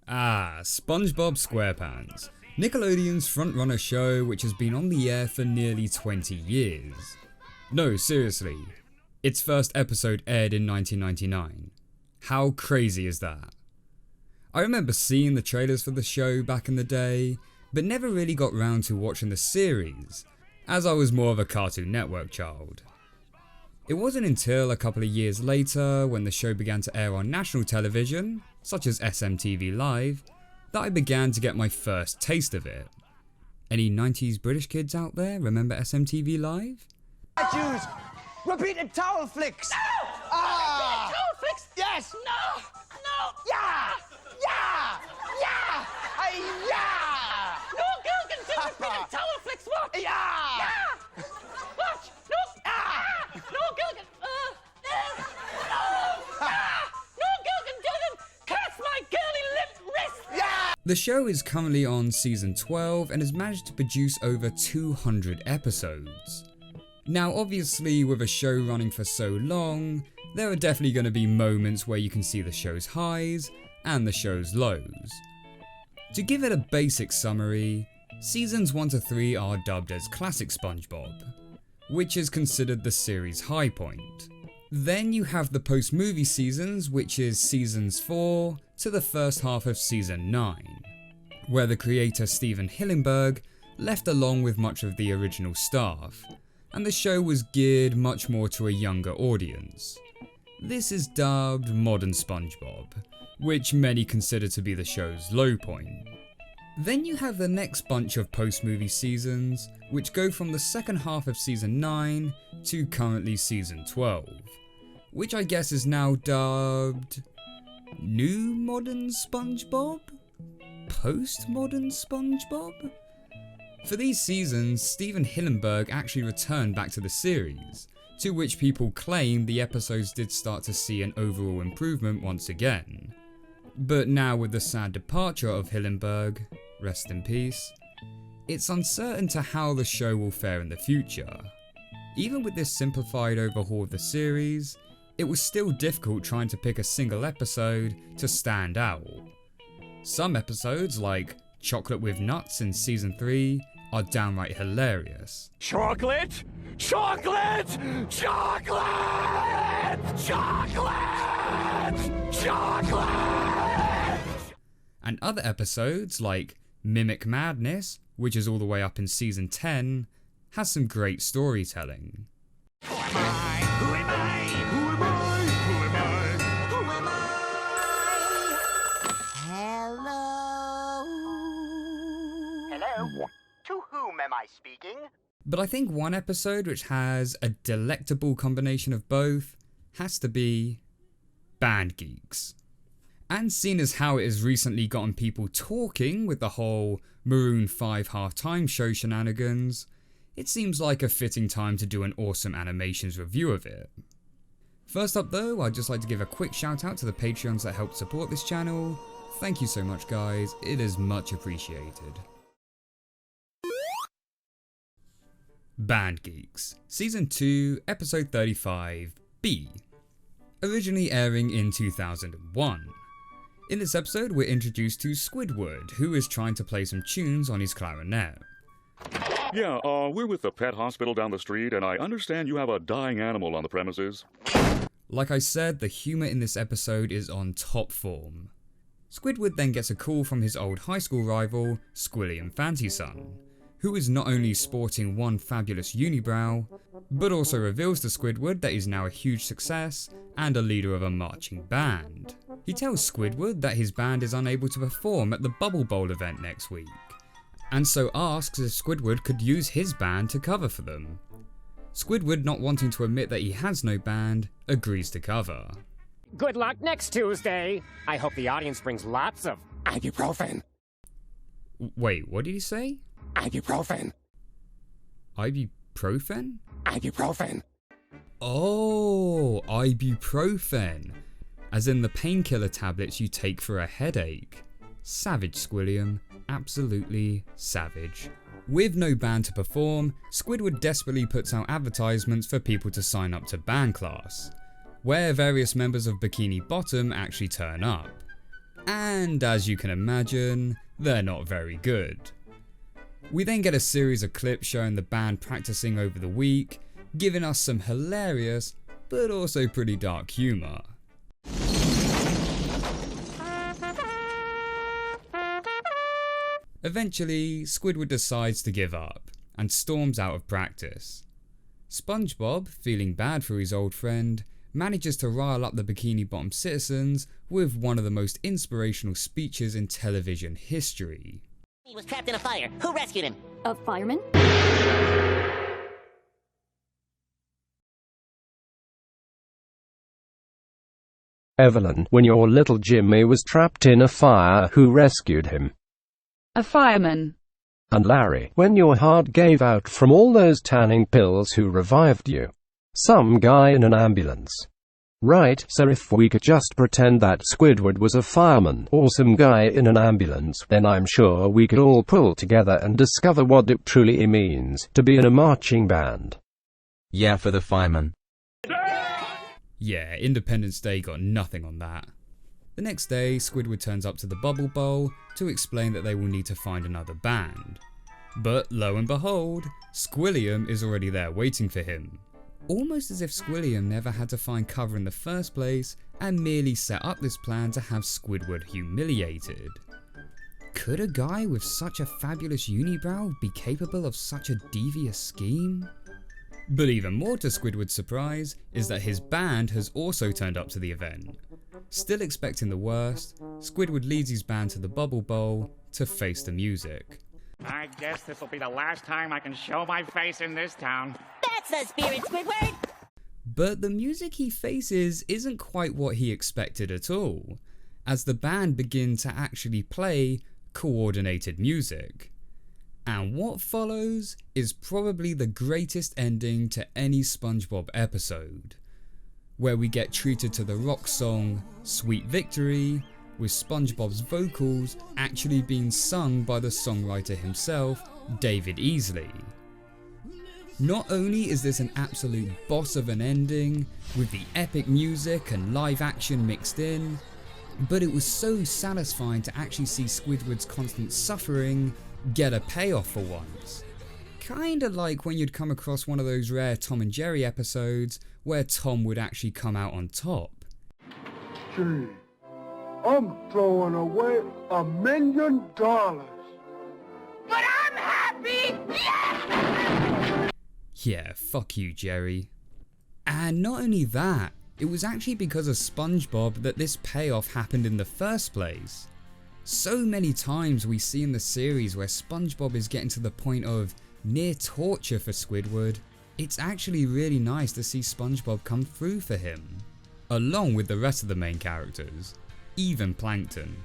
Spongebob Squarepants, Nickelodeon's frontrunner show which has been on the air for nearly 20 years. No, seriously, its first episode aired in 1999. How crazy is that? I remember seeing the trailers for the show back in the day, but never really got round to watching the series, as I was more of a Cartoon Network child. It wasn't until a couple of years later, when the show began to air on national television, such as SMTV Live, that I began to get my first taste of it. Any 90s British kids out there remember SMTV Live? Choose repeated towel flicks. No! Repeated towel flicks? Yes! No! No! Yeah! Yeah! Yeah! Yeah! No girl can do repeated towel flicks, watch! Yeah! Yeah! Watch! No! Ah! No girl can... No! Ah! No girl can do them! Curse my girly lip wrist! Yeah! The show is currently on season 12 and has managed to produce over 200 episodes. Now obviously with a show running for so long, there are definitely going to be moments where you can see the show's highs and the show's lows. To give it a basic summary, seasons 1 to 3 are dubbed as Classic SpongeBob, which is considered the series' high point. Then you have the post-movie seasons, which is seasons 4 to the first half of season 9, where the creator Steven Hillenburg left along with much of the original staff, and the show was geared much more to a younger audience. This is dubbed Modern SpongeBob, which many consider to be the show's low point. Then you have the next bunch of post-movie seasons, which go from the second half of season 9 to currently season 12, which I guess is now dubbed New Modern SpongeBob? Post-Modern SpongeBob? For these seasons, Steven Hillenburg actually returned back to the series, to which people claim the episodes did start to see an overall improvement once again. But now with the sad departure of Hillenburg, rest in peace, it's uncertain to how the show will fare in the future. Even with this simplified overhaul of the series, it was still difficult trying to pick a single episode to stand out. Some episodes, like Chocolate with Nuts in season 3, are downright hilarious. Chocolate! Chocolate! Chocolate! Chocolate! Chocolate! And other episodes, like Mimic Madness, which is all the way up in season 10, has some great storytelling. Who am I? Who am I? Who am I? Who am I? Who am I? Hello? Hello? To whom am I speaking? But I think one episode which has a delectable combination of both has to be Band Geeks. And seeing as how it has recently gotten people talking with the whole Maroon 5 halftime show shenanigans, it seems like a fitting time to do an awesome animations review of it. First up though, I'd just like to give a quick shout out to the Patreons that helped support this channel. Thank you so much guys, it is much appreciated. Band Geeks, Season 2, Episode 35, B. Originally airing in 2001. In this episode we're introduced to Squidward, who is trying to play some tunes on his clarinet. Yeah, we're with the pet hospital down the street, and I understand you have a dying animal on the premises. Like I said, the humour in this episode is on top form. Squidward then gets a call from his old high school rival, Squilliam Fancyson, who is not only sporting one fabulous unibrow, but also reveals to Squidward that he's now a huge success and a leader of a marching band. He tells Squidward that his band is unable to perform at the Bubble Bowl event next week, and so asks if Squidward could use his band to cover for them. Squidward, not wanting to admit that he has no band, agrees to cover. Good luck next Tuesday. I hope the audience brings lots of ibuprofen. Wait, what did he say? Ibuprofen. Ibuprofen? Ibuprofen. Oh, ibuprofen. As in the painkiller tablets you take for a headache. Savage, Squilliam. Absolutely savage. With no band to perform, Squidward desperately puts out advertisements for people to sign up to band class, where various members of Bikini Bottom actually turn up. And as you can imagine, they're not very good. We then get a series of clips showing the band practicing over the week, giving us some hilarious but also pretty dark humour. Eventually, Squidward decides to give up and storms out of practice. SpongeBob, feeling bad for his old friend, manages to rile up the Bikini Bottom citizens with one of the most inspirational speeches in television history. He was trapped in a fire. Who rescued him? A fireman? Evelyn, when your little Jimmy was trapped in a fire, who rescued him? A fireman. And Larry, when your heart gave out from all those tanning pills, who revived you? Some guy in an ambulance. Right, so if we could just pretend that Squidward was a fireman or some guy in an ambulance, then I'm sure we could all pull together and discover what it truly means to be in a marching band. Yeah, for the fireman. Yeah, Independence Day got nothing on that. The next day, Squidward turns up to the Bubble Bowl to explain that they will need to find another band. But lo and behold, Squilliam is already there waiting for him. Almost as if Squilliam never had to find cover in the first place and merely set up this plan to have Squidward humiliated. Could a guy with such a fabulous unibrow be capable of such a devious scheme? But even more to Squidward's surprise is that his band has also turned up to the event. Still expecting the worst, Squidward leads his band to the Bubble Bowl to face the music. I guess this will be the last time I can show my face in this town. That's the spirit, Squidward! But the music he faces isn't quite what he expected at all, as the band begin to actually play coordinated music. And what follows is probably the greatest ending to any SpongeBob episode, where we get treated to the rock song Sweet Victory, with SpongeBob's vocals actually being sung by the songwriter himself, David Easley. Not only is this an absolute boss of an ending, with the epic music and live action mixed in, but it was so satisfying to actually see Squidward's constant suffering get a payoff for once. Kinda like when you'd come across one of those rare Tom and Jerry episodes where Tom would actually come out on top. Gee, I'm throwing away $1 million. But I'm happy! Yeah! Yeah, fuck you, Jerry. And not only that, it was actually because of SpongeBob that this payoff happened in the first place. So many times we see in the series where SpongeBob is getting to the point of near torture for Squidward, it's actually really nice to see SpongeBob come through for him, along with the rest of the main characters, even Plankton.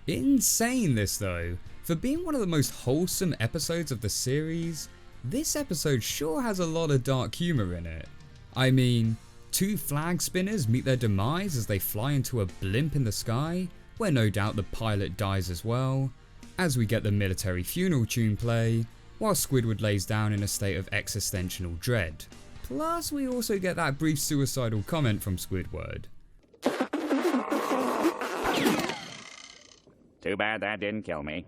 In saying this though, for being one of the most wholesome episodes of the series, this episode sure has a lot of dark humour in it. I mean, 2 flag spinners meet their demise as they fly into a blimp in the sky, where no doubt the pilot dies as well, as we get the military funeral tune play, while Squidward lays down in a state of existential dread. Plus we also get that brief suicidal comment from Squidward. Too bad that didn't kill me.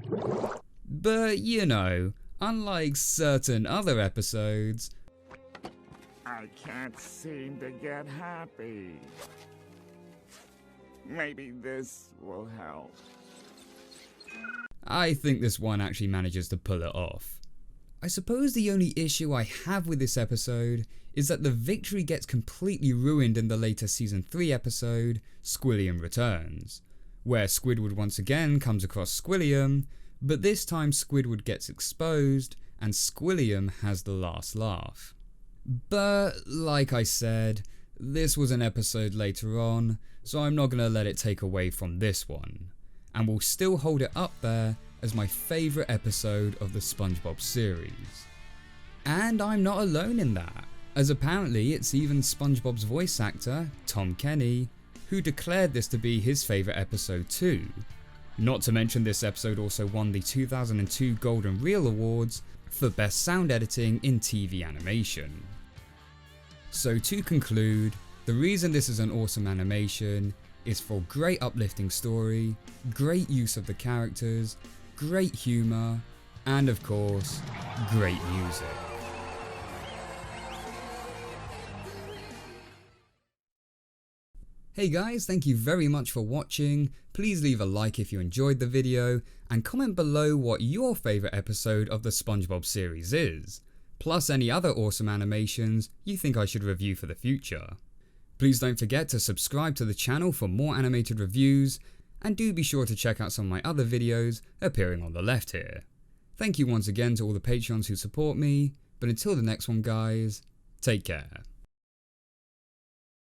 But you know, unlike certain other episodes, I can't seem to get happy. Maybe this will help. I think this one actually manages to pull it off. I suppose the only issue I have with this episode is that the victory gets completely ruined in the later season 3 episode, Squilliam Returns, where Squidward once again comes across Squilliam, but this time Squidward gets exposed and Squilliam has the last laugh. But like I said, this was an episode later on, so I'm not going to let it take away from this one, and will still hold it up there as my favourite episode of the SpongeBob series. And I'm not alone in that, as apparently it's even SpongeBob's voice actor, Tom Kenny, who declared this to be his favourite episode too. Not to mention this episode also won the 2002 Golden Reel Awards for Best Sound Editing in TV Animation. So to conclude, the reason this is an awesome animation is for great uplifting story, great use of the characters, great humour, and of course, great music. Hey guys, thank you very much for watching. Please leave a like if you enjoyed the video, and comment below what your favourite episode of the Spongebob series is, plus any other awesome animations you think I should review for the future. Please don't forget to subscribe to the channel for more animated reviews, and do be sure to check out some of my other videos appearing on the left here. Thank you once again to all the Patreons who support me, but until the next one guys, take care.